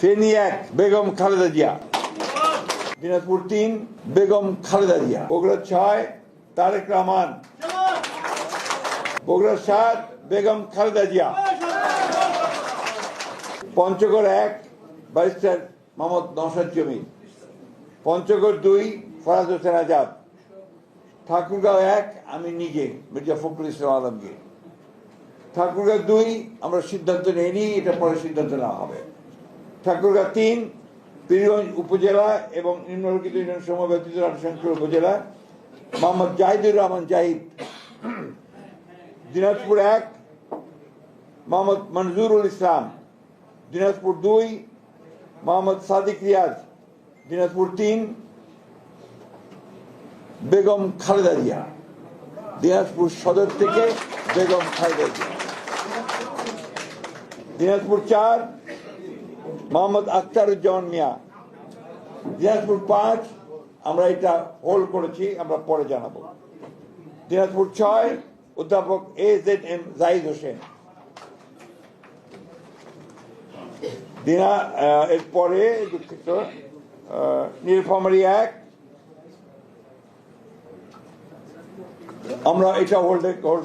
Feni 1 Begum Khaleda Zia, Dinajpur 3 Begum Khaleda Zia, Bogura 6 Tarique Rahman, Bogura 7 Begum Khaleda Zia, Panchagarh 1 barrister Mohammad Naushad জমির, পঞ্চগড় 2 ফরাজ হোসেন আজাদ, ঠাকুরগাঁও 1 আমি নিজে মির্জা ফখরুল ইসলাম আলমগীর। ঠাকুরগাঁও 2 আমরা সিদ্ধান্ত নেইনি, এটা পরে সিদ্ধান্ত নেওয়া হবে। ঠাকুরগাঁও 3 পীরগঞ্জ উপজেলা এবং নিম্নলিখিত ইউনিয়ন সমূহ ব্যতীত রাজশাহী উপজেলা মোহাম্মদ জাহিদুর রহমান জাহিদ। দিনাজপুর 1 মোহাম্মদ মনজুরুল ইসলাম, দিনাজপুর 2 মোহাম্মদ সাদিক রিয়াজ, দিনাজপুর 3 বেগম খালেদা জিয়া, দিনাজপুর সদর থেকে বেগম খালেদা জিয়া। দিনাজপুর 4 মোহাম্মদ আখতারুজ্জামান মিয়া, দিনাজপুর 5 আমরা এটা হোল্ড করেছি, আমরা পরে জানাবো। দিনাজপুর 6 অধ্যাপক AZM জাহিদ হোসেন। এরপরে দুঃখিত নীলফামারী 1 আমরা এটা হোল্ড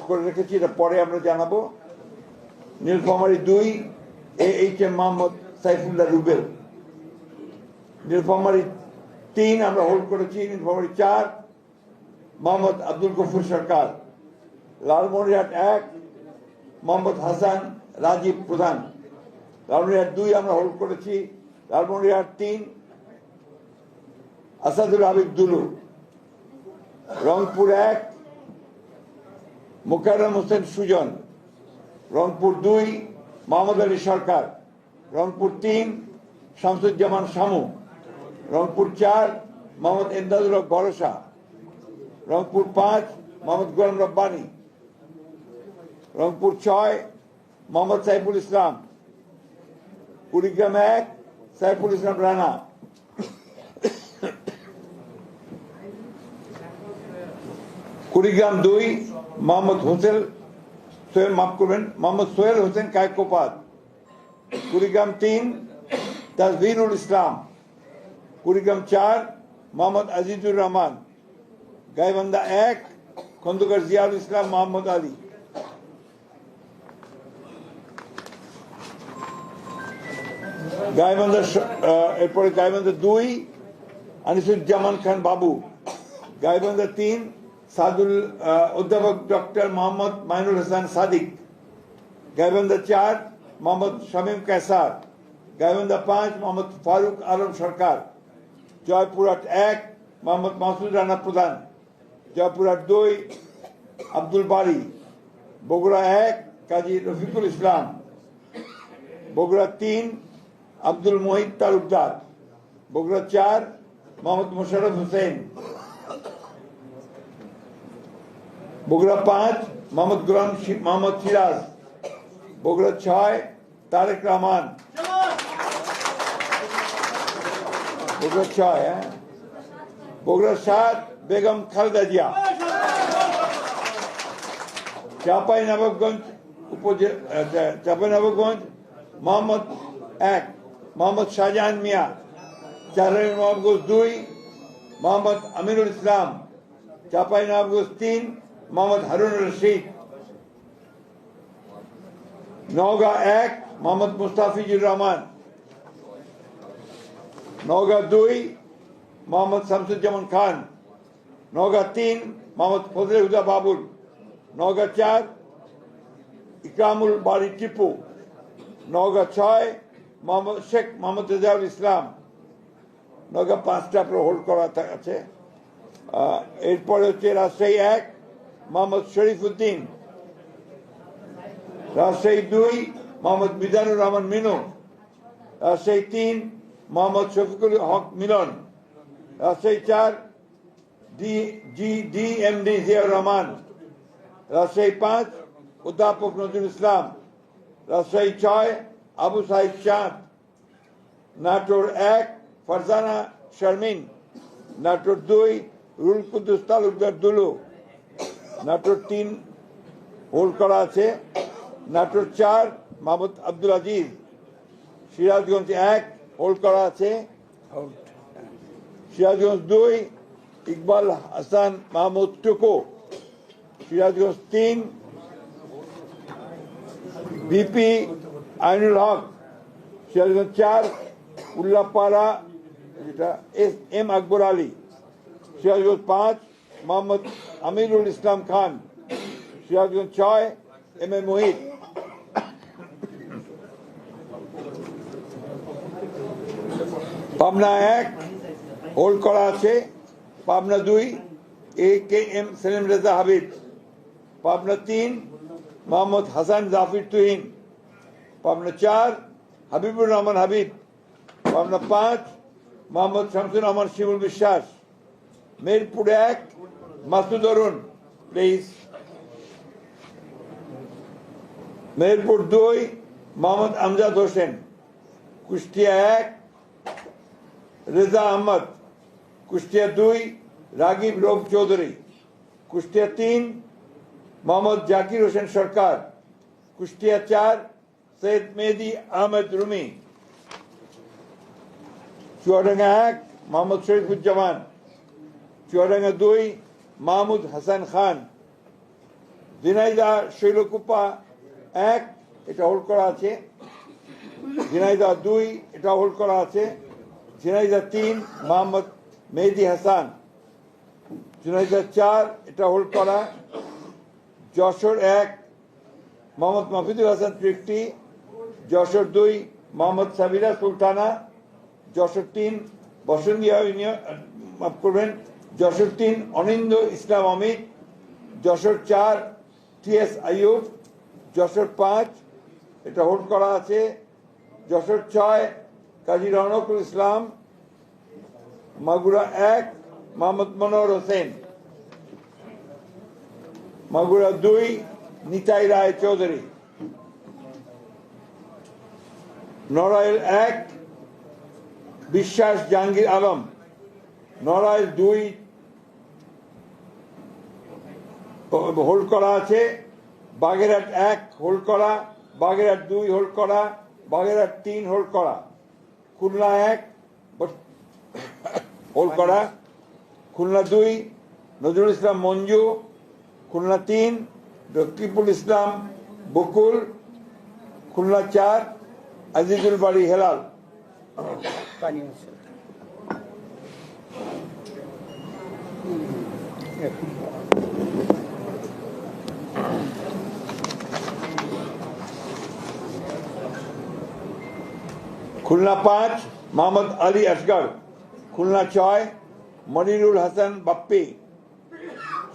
করে রেখেছি, এটা পরে আমরা জানাবো। নীলফামারী 2 AHM মোহাম্মদ সাইফুল্লাহ রুবেল। নীলফামারী 3 আমরা হোল্ড করেছি। নীলফামারী 4 মোহাম্মদ আব্দুল গফুর সরকার। লালমনিরহাট 1 মোহাম্মদ হাসান রাজীব প্রধান। লালমনিরহাট 2 আমরা হোল্ড করেছি। লালমনিরহাট 3 আসাদুল হাবিব দুলু। রংপুর 1 মোকাররম হোসেন সুজন। রংপুর 2 মোহাম্মদ আলী সরকার। রংপুর 3 শামসুজ্জামান শামু। রংপুর 4 মোহাম্মদ এমদাদুল হক ভরসা। রংপুর 5 মোহাম্মদ গোলাম রব্বানী। রংপুর 6 মোহাম্মদ সাইফুল ইসলাম। কুড়িগ্রাম 1 সাইফুল ইসলাম রানা। কুড়িগ্রাম 2 মোহাম্মদ মোহাম্মদ সোহেল হোসেন কায়কোপাত। কুড়িগ্রাম 3 তাজভিরুল ইসলাম। কুড়িগ্রাম 4 মোহাম্মদ আজিজুর রহমান। গাইবান্ধা 1 খন্দকার জিয়াউল ইসলাম মোহাম্মদ আলী। এরপরে গাইবান্ধা 2 আনিসুজ্জামান খান বাবু। গাইবান্ধা 3 অধ্যাপক ডক্টর মোহাম্মদ মাইনুল হাসান সাদিক। গাইবান্ধা 4 মোহাম্মদ শামীম কায়সার। গাইবান্ধা 5 মোহাম্মদ ফারুক আলম সরকার। জয়পুরহাট 1 মোহাম্মদ মাসুদ রানা প্রধান। জয়পুরহাট 2 আব্দুল বারী। বগুড়া 1 কাজী রফিকুল ইসলাম। বগুড়া 3 আব্দুল মোহিত তালুকদার। বগুড়া 4 মোহাম্মদ মোশাররফ হোসেন। বগুড়া 5 মোহাম্মদ গোলাম মোহাম্মদ সিরাজ। বগুড়া 6 তারেক রহমান। বগুড়া 6 বগুড়া 7 বেগম খালেদা জিয়া। চাঁপাইনবাবগঞ্জ মোহাম্মদ 1 মোহাম্মদ শাহজাহান মিয়া। চাঁপাইনবাবগঞ্জ 2 মোহাম্মদ আমিনুল ইসলাম। চাঁপাইনবাবগঞ্জ 3 মোহাম্মদ হারুন রশিদ। নওগাঁ 1 মোহাম্মদ মুস্তাফিজুর রহমান। নওগাঁ 2 মোহাম্মদ শামসুজ্জামান খান। নওগাঁ 3 মোহাম্মদ ফজলে হুদা বাবুল। নওগাঁ 4 ইকরামুল বারী টিপু। নওগাঁ 6 শেখ মোহাম্মদ রেজাউল ইসলাম। নওগাঁ 5টা হোল্ড করা আছে। এরপরে হচ্ছে রাজশাহী 1 মোহাম্মদ শরীফ উদ্দিন। রাজশাহী 2 মোহাম্মদ মিজানুর রহমান মিনু। রাজশাহী 3 মোহাম্মদ শফিকুল হক মিলন। রাজশাহী 4 DMD জিয়াউর রহমান। রাজশাহী 5 অধ্যাপক নজরুল ইসলাম। রাজশাহী 6 আবু সাইদ চাঁদ। নাটোর 1 ফারজানা শারমিন। নাটোর 2 রুল কুদ্দুস তালুকদার দুলু। নাটোর 3 হোল্ড করা আছে। নাটোর 4 মোহাম্মদ আব্দুল আজিজ। সিরাজগঞ্জ 1 হোল্ড করা আছে। সিরাজগঞ্জ 2 ইকবাল হাসান মাহমুদ টুকু। সিরাজগঞ্জ 3 ভিপি আইনুল হক। সিরাজগঞ্জ 4 উল্লাপাড়া যেটা M Akbar Ali. Sirajganj 5 Mohammad Amirul Islam Khan. Sirajganj 6 M A Mohit. Pabna 1 hold করা আছে। পাবনা 2 এ K M Selim Reza Habib. Pabna 3 Mohammad Hasan Zafir Tuhin. Pabna 4 Habibur Rahman Habib. Pabna 5 Mohammad Shamsur Rahman Shimul Biswas. Mirpur 1 Masud Arun please. Mirpur 2 Mohammad Amjad Hossain. Kushtia 1 Reza Ahmad. Kushtia 2 Ragib Rauf Chowdhury. Kushtia 3 Mohammad Zakir Hossain সরকার। কুষ্টিয়া 4 সৈয়দ মেহেদি আহমেদ রুমি। চুয়াডাঙ্গা 1 মোহাম্মদ শরীফুজ্জামান। চুয়াডাঙ্গা 2 মাহমুদ হাসান খান। ঝিনাইদহ শৈলকুপা 1 এটা হোল্ড করা আছে। ঝিনাইদহ 2 এটা হোল্ড করা আছে। ঝিনাইদহ 3 মোহাম্মদ মেহেদি হাসান। ঝিনাইদহ 4 এটা হোল্ড করা। যশোর 1 মোহাম্মদ মাহফুজুল হাসান তৃপ্তি। যশোর 2 মোহাম্মদ সাবিরা সুলতানা। যশোর 3 বসন্তিয়া ইউনিয়ন মাফ করবেন যশোর 3 অনিন্দ ইসলাম অমিত। যশোর 4 টি.এস. আইয়ুব। যশোর 5 এটা হোল্ড করা আছে। যশোর 6 কাজী রওনকুল ইসলাম। মাগুরা 1 মোহাম্মদ মনোহর হোসেন। মাগুরা 2 নিতাই রায় চৌধুরী। নড়াইল 1 বিশ্বাস জাহাঙ্গীর আলম। নড়াইল 2 হোল্ড করা আছে। বাগেরহাট 1 হোল্ড করা। বাগেরহাট 2 হোল্ড করা। বাগেরহাট 3 হোল্ড করা। খুলনা 1 হোল্ড করা। খুলনা 2 নজরুল ইসলাম মঞ্জু। খুলনা 3 রকিবুল ইসলাম বকুল। খুলনা 4 আজিজুল বাড়ি হেলাল। খুলনা 5 মোহাম্মদ আলী আসগর। খুলনা 6 মনিরুল হাসান বাপ্পি।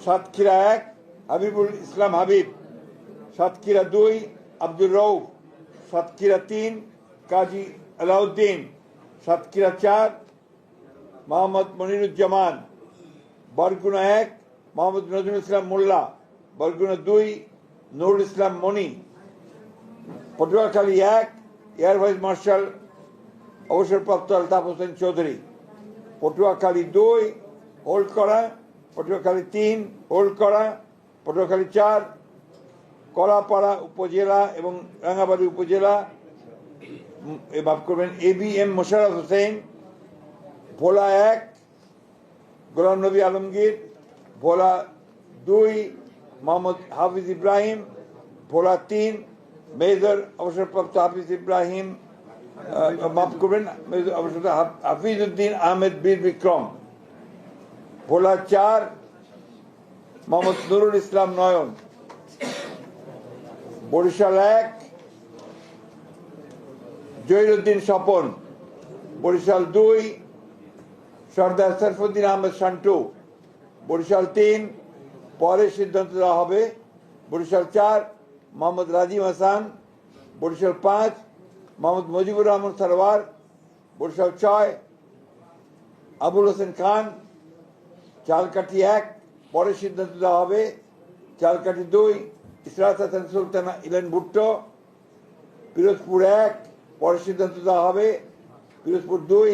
সাতক্ষীরা 1 হাবিবুল ইসলাম হাবিব। সাতক্ষীরা 2 আব্দুর রউফ। সাতক্ষীরা 3 কাজী আলাউদ্দিন। সাতক্ষীরা 4 মোহাম্মদ মনিরুজ্জামান। বরগুনা 1 মোহাম্মদ নজরুল ইসলাম মোল্লা। বরগুনা 2 নুরুল ইসলাম মনি। পটুয়াখালী 1 এয়ার ভাইস মার্শাল অবসরপ্রাপ্ত আলতাফ হোসেন চৌধুরী। পটুয়াখালী 2 হোল্ড করা। পটুয়াখালী 3 হোল্ড করা। পটুয়াখালী 4 কলাপাড়া উপজেলা এবং রাঙ্গাবাড়ী উপজেলা মাফ করবেন ABM মোশাররফ হোসেন। ভোলা 1 গোলাম নবী আলমগীর। ভোলা 2 মোহাম্মদ হাফিজ ইব্রাহিম। ভোলা 3 মেজর অবসরপ্রাপ্ত হাফিজ ইব্রাহিম মাফ করবেন হাফিজ উদ্দিন আহমেদ বীর বিক্রম। ভোলা 4 মোহাম্মদ নুরুল ইসলাম নয়ন। বরিশাল 1 জহিরুদ্দিন স্বপন। বরিশাল 2 সর্দার সরফুদ্দিন আহমেদ শান্টু। বরিশাল 3 পরে সিদ্ধান্ত দেওয়া হবে। বরিশাল 4 মোহাম্মদ রাজিম হাসান। বরিশাল 5 মোহাম্মদ মুজিবুর রহমান সরওয়ার। বরিশাল 6 আবুল হোসেন খান। চালকাঠি 1 পরে সিদ্ধান্ত দেওয়া হবে। চালকাঠি 2 ইসরাত হাসান সুলতানা ইলেন ভুট্টো। পিরোজপুর 1 পরে সিদ্ধান্ত দেওয়া হবে। পিরোজপুর 2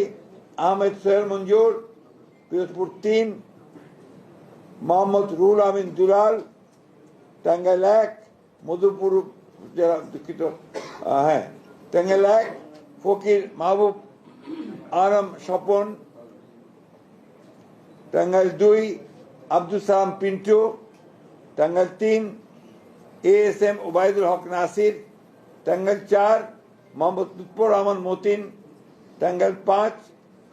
আহমেদ সোহেল মঞ্জুর। পিরোজপুর 3 মোহাম্মদ রুহুল আমিন দুলাল। টাঙ্গাইল 1 মধুপুর দুঃখিত টাঙ্গাইল 1 ফকির মাহবুব আরম স্বপন, টাঙ্গাইল 2 আব্দুল সালাম পিন্টু, টাঙ্গাইল 3 ASM ওবায়দুল হক নাসির, টাঙ্গাইল 4 মোহাম্মদ লুৎফর রহমান মতিন, টাঙ্গাইল 5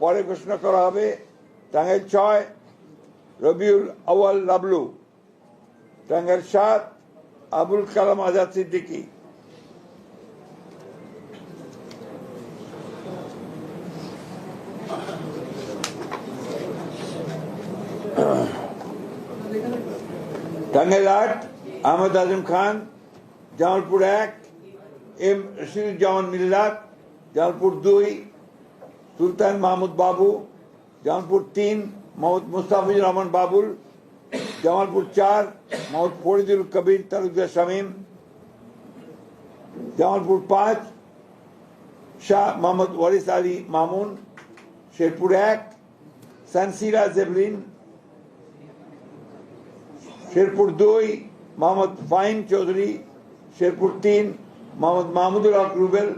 পরে ঘোষণা করা হবে, টাঙ্গাইল 6 রবিউল আউয়াল লাবলু, টাঙ্গাইল 7 আবুল কালাম আজাদ সিদ্দিকী, টাঙ্গাইল 8 আহমদ আজম খান, জামালপুর 1 এম রশিদুজ্জামান মিল্লাত, জামালপুর 2 সুলতান মাহমুদ বাবু, জামালপুর 3 মোহাম্মদ মুস্তাফিজুর রহমান বাবুল, জামালপুর 4 মোহাম্মদ ফরিদুল কবির তালুকদার শামীম, জামালপুর 5 শাহ মোহাম্মদ ওয়ারিস আলী মামুন, শেরপুর 1 সানসিরা জেবলিন, শেরপুর 2 মোহাম্মদ ফাহিম চৌধুরী, শেরপুর 3 মোহাম্মদ মাহমুদুল হক রুবেল,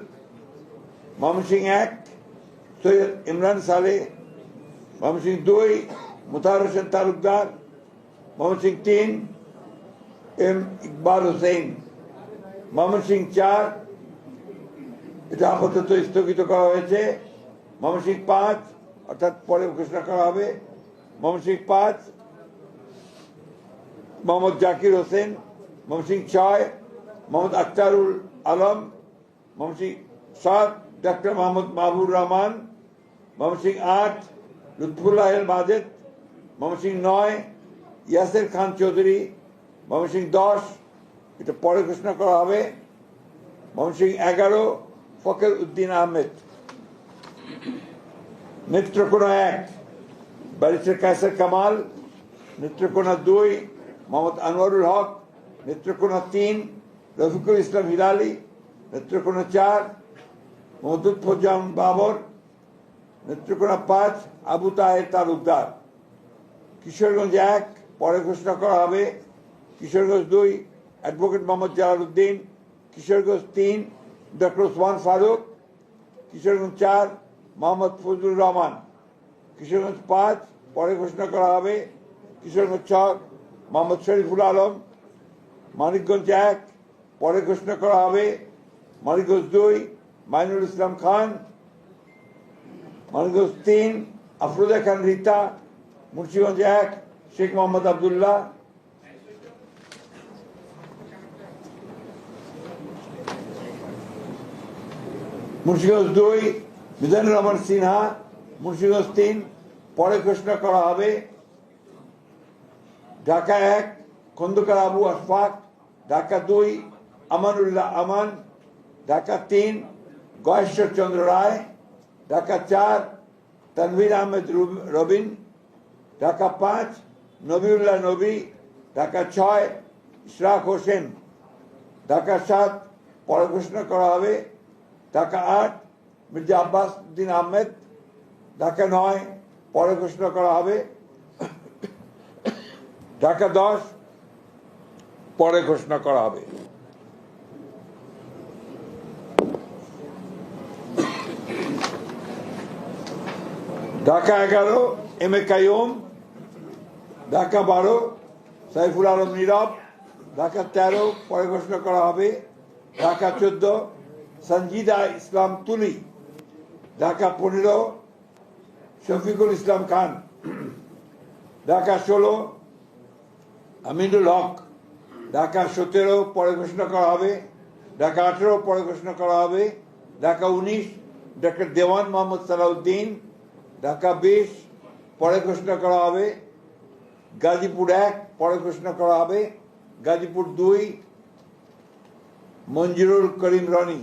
ময়মনসিংহ 1 সৈয়দ ইমরান সালেহ, ময়মনসিংহ 2 মুতাহার হোসেন তালুকদার, ময়মনসিংহ 3 এম ইকবাল হোসেন, ময়মনসিংহ 4 এটা আপাতত স্থগিত করা হয়েছে, ময়মনসিংহ 5 অর্থাৎ পরে ঘোষণা করা হবে, ময়মনসিংহ 5 মোহাম্মদ জাকির হোসেন, ময়মনসিংহ 6 মোহাম্মদ আখতারুল আলম, ময়মনসিংহ 7 ডক্টর মোহাম্মদ মাহবুর রহমান, ময়মনসিংহ 8 লুৎফুল্লাহ আল মাজেদ, ময়মনসিংহ 9 ইয়াসের খান চৌধুরী, ময়মনসিংহ 10 এটা পরে ঘোষণা করা হবে, ময়মনসিংহ 11 ফখর উদ্দিন আহমেদ, নেত্রকোনা 1 ব্যারিস্টার কায়সার কামাল, নেত্রকোনা 2 মোহাম্মদ আনোয়ারুল হক, নেত্রকোনা 3 রফিকুল ইসলাম হিলালি, নেত্রকোনা 4 মোহাম্মদ লুৎফুজ্জামান বাবর, নেত্রকোনা 5 আবু তাহের তালুকদার, কিশোরগঞ্জ 1 পরে ঘোষণা করা হবে, কিশোরগঞ্জ 2 অ্যাডভোকেট মোহাম্মদ জালাল উদ্দিন, কিশোরগঞ্জ 3 ডক্টর ওসমান ফারুক, কিশোরগঞ্জ 4 মোহাম্মদ ফজলুর রহমান, কিশোরগঞ্জ 5 পরে ঘোষণা করা হবে, কিশোরগঞ্জ 6 মোহাম্মদ শরীফুল আলম, মানিকগঞ্জ 1 পরে ঘোষণা করা হবে, মানিকগঞ্জ 2 মাইনুল ইসলাম খান, মানিকগঞ্জ 3 আফরোজা খান রীতা, মুন্সিগঞ্জ 1 শেখ মোহাম্মদ আবদুল্লাহ, মুন্সিগঞ্জ 2 মিজানুর রহমান সিনহা, মুন্সিগঞ্জ 3 পরে ঘোষণা করা হবে, ঢাকা 1 খন্দকার আবু আশফাক, ঢাকা 2 আমানুল্লাহ আমান, ঢাকা 3 গয়েশ্বর চন্দ্র রায়, ঢাকা 4 তানভীর আহমেদ রবিন, ঢাকা 5 নবিউল্লাহ নবী, ঢাকা 6 ইশরাক হোসেন, ঢাকা 7 পরে ঘোষণা করা হবে, ঢাকা 8 মির্জা আব্বাস উদ্দিন আহমেদ, ঢাকা 9 পরে ঘোষণা করা হবে, ঢাকা 10 পরে ঘোষণা করা হবে। ঢাকা 11 এম এ কাইয়ুম, ঢাকা 12 সাইফুল আলম নীরব, ঢাকা 13 পরে ঘোষণা করা হবে, ঢাকা 14 সঞ্জিদা ইসলাম তুলি, ঢাকা 15 শফিকুল ইসলাম খান, ঢাকা 16 আমিনুল হক, ঢাকা 17 পরে ঘোষণা করা হবে, ঢাকা 18 পরে ঘোষণা করা হবে, ঢাকা 19 ডক্টর দেওয়ান মোহাম্মদ সালাউদ্দিন, ঢাকা 20 পরে ঘোষণা করা হবে, গাজীপুর 1 পরে ঘোষণা করা হবে, গাজীপুর 2 মঞ্জুরুল করিম রনি,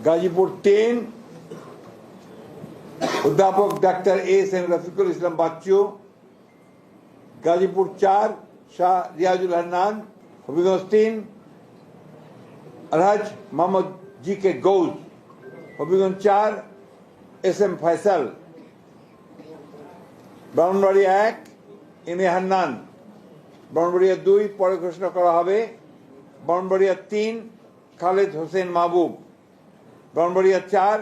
গাজীপুর 3 অধ্যাপক doctor ASM Rafiqul Islam Bachchu, Gazipur 4 Shah Riazul Hannan, Habiganj 3 Alhaj Mohammad GK Gous, Habiganj 4 SM Faisal, Brahmanbaria 1 MA Hannan, Brahmanbaria 2 পরে ঘোষণা করা হবে, ব্রাহ্মণবাড়িয়া 3 খালেদ হোসেন মাহবুব, ব্রাহ্মণবাড়িয়া 4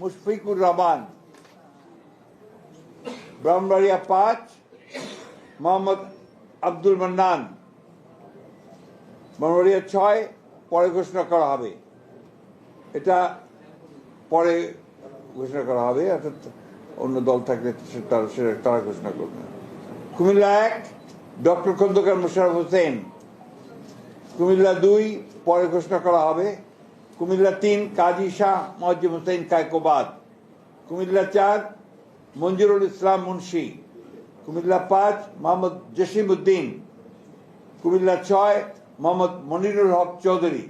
মুশফিকুর রহমান, ব্রাহ্মণবাড়িয়া 5 মোহাম্মদ আব্দুল মান্নান, ব্রাহ্মণবাড়িয়া 6 পরে ঘোষণা করা হবে, এটা পরে ঘোষণা করা হবে, অর্থাৎ অন্য দল থাকলে তারা ঘোষণা করবে। কুমিল্লা 1 ডক্টর খন্দকার মোশাররফ হোসেন, কুমিল্লা 2 পরে ঘোষণা করা হবে, কুমিল্লা 3 কাজী শাহ মুয়াজ্জেম হোসেন কায়কোবাদ, কুমিল্লা 4 মঞ্জুরুল ইসলাম মুন্সি, কুমিল্লা 5 মোহাম্মদ জসিম উদ্দিন, কুমিল্লা 6 মোহাম্মদ মনিরুল হক চৌধুরী,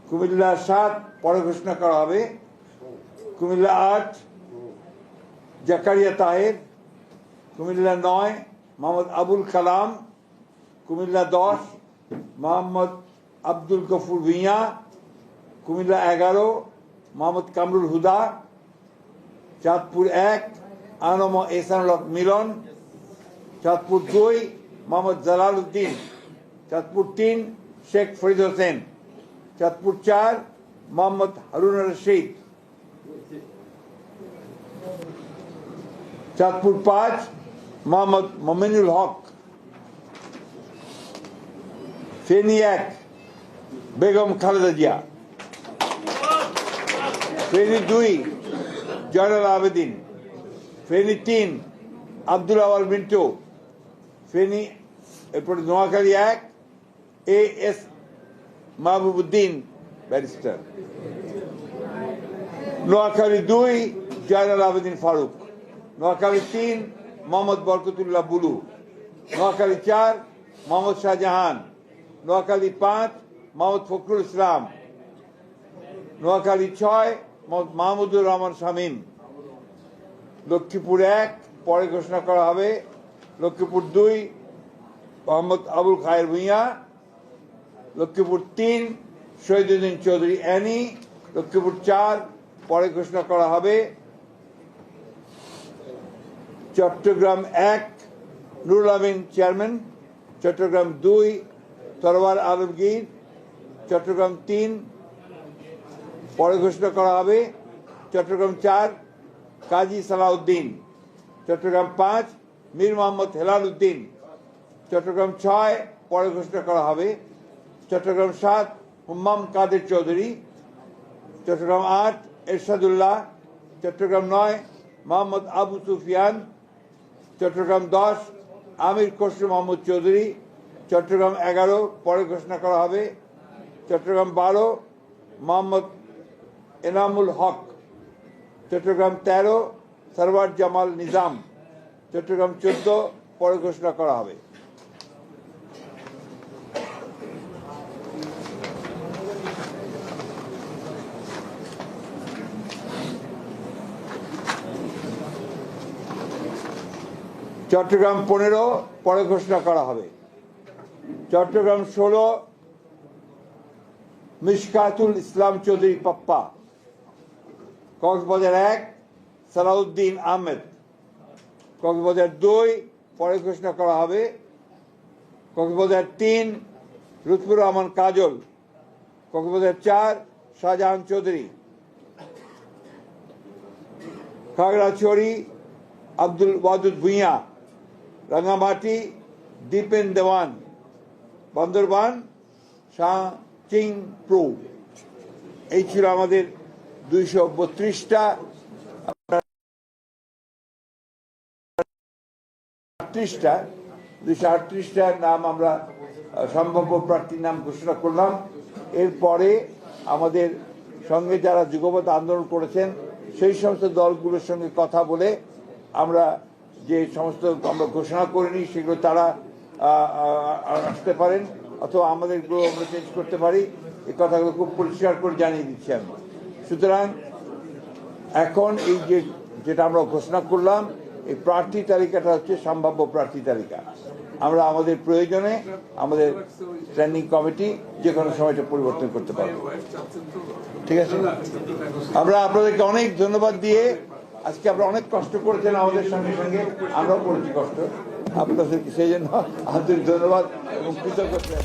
কুমিল্লা 7 পরে ঘোষণা করা হবে, কুমিল্লা 8 জাকারিয়া তাহের, কুমিল্লা 9 মোহাম্মদ আবুল কালাম, কুমিল্লা 10 মোহাম্মদ আব্দুল গফুর ভুঁইয়া, কুমিল্লা 11 মোহাম্মদ কামরুল হুদা, চাঁদপুর 1 আনম এহসানুল হক মিলন, চাঁদপুর 2 মোহাম্মদ জালাল উদ্দিন, চাঁদপুর 3 শেখ ফরিদ হোসেন, চাঁদপুর 4 মোহাম্মদ হারুন রশিদ, চাঁদপুর 5 মোহাম্মদ মমিনুল হক, ফেনী 1 বেগম খালেদা জিয়া, ফেনী 2 জয়নাল আবেদিন, ফেনী 3 আব্দুল আওয়াল মিন্টু, ফেনী এরপরে নোয়াখালী 1 AS মাহবুবুদ্দিন ব্যারিস্টার, নোয়াখালী 2 জয়নাল আবেদিন ফারুক, নোয়াখালী 3 মোহাম্মদ বরকতুল্লাহ বুলু, নোয়াখালী 4 মোহাম্মদ শাহজাহান, নোয়াখালী 5 মোহাম্মদ ফখরুল ইসলাম, নোয়াখালী 6 মোহাম্মদ মাহমুদুর রহমান শামীম, লক্ষ্মীপুর 1 পরে ঘোষণা করা হবে, লক্ষ্মীপুর 2 মোহাম্মদ আবুল খায়ের ভুঁইয়া, লক্ষ্মীপুর 3 শহীদুদ্দিন চৌধুরী অ্যানি, লক্ষ্মীপুর 4 পরে ঘোষণা করা হবে, চট্টগ্রাম 1 নুরুল আমিন চেয়ারম্যান, চট্টগ্রাম 2 তরওয়ার আলমগীর, চট্টগ্রাম 3 পরে ঘোষণা করা হবে, চট্টগ্রাম 4 কাজী সালাউদ্দিন, চট্টগ্রাম 5 মীর মোহাম্মদ হেলাল উদ্দিন, চট্টগ্রাম 6 পরে ঘোষণা করা হবে, চট্টগ্রাম 7 হুম্মাম কাদের চৌধুরী, চট্টগ্রাম 8 এরশাদুল্লাহ, চট্টগ্রাম 9 মোহাম্মদ আবু সুফিয়ান, চট্টগ্রাম 10 আমির খসরু মোহাম্মদ চৌধুরী, চট্টগ্রাম 11 পরে ঘোষণা করা হবে, চট্টগ্রাম 12 মোহাম্মদ এনামুল হক, চট্টগ্রাম 13 সরওয়ার জামাল নিজাম, চট্টগ্রাম 14 পরে ঘোষণা করা হবে। চট্টগ্রাম 15 পরে ঘোষণা করা হবে, চট্টগ্রাম 16 মিশকাতুল ইসলাম চৌধুরী পাপ্পা, কক্সবাজার 1 সালাউদ্দিন আহমেদ, কক্সবাজার 2 পরে ঘোষণা করা হবে, কক্সবাজার 3 লুৎফুর রহমান কাজল, কক্সবাজার 4 শাহজাহান চৌধুরী, খাগড়াছড়ি আব্দুল ওয়াদুদ ভুঁইয়া, রাঙ্গামাটি দীপেন দেওয়ান, বান্দরবান শাহ চিং প্রু। এই ছিল আমাদের 232টা 238টা নাম আমরা সম্ভাব্য প্রার্থীর নাম ঘোষণা করলাম। এরপরে আমাদের সঙ্গে যারা যুগপৎ আন্দোলন করেছেন সেই সমস্ত দলগুলোর সঙ্গে কথা বলে আমরা যে সমস্ত আমরা ঘোষণা করিনি সেগুলো তারা আসতে পারেন, অথবা আমাদেরগুলো আমরা চেঞ্জ করতে পারি। এই কথাগুলো খুব পরিষ্কার করে জানিয়ে দিচ্ছি আমি। সুতরাং এখন এই যেটা আমরা ঘোষণা করলাম, এই প্রার্থী তালিকাটা হচ্ছে সম্ভাব্য প্রার্থী তালিকা। আমরা আমাদের প্রয়োজনে আমাদের স্ট্যান্ডিং কমিটি যে কোনো সময়টা পরিবর্তন করতে পারবো। ঠিক আছে, আমরা আপনাদেরকে অনেক ধন্যবাদ দিয়ে, আজকে আপনারা অনেক কষ্ট করেছেন আমাদের সঙ্গে সঙ্গে, আমরাও করেছি কষ্ট, আপনাদেরকে সেই জন্য আন্তরিক ধন্যবাদ এবং কৃতজ্ঞতা।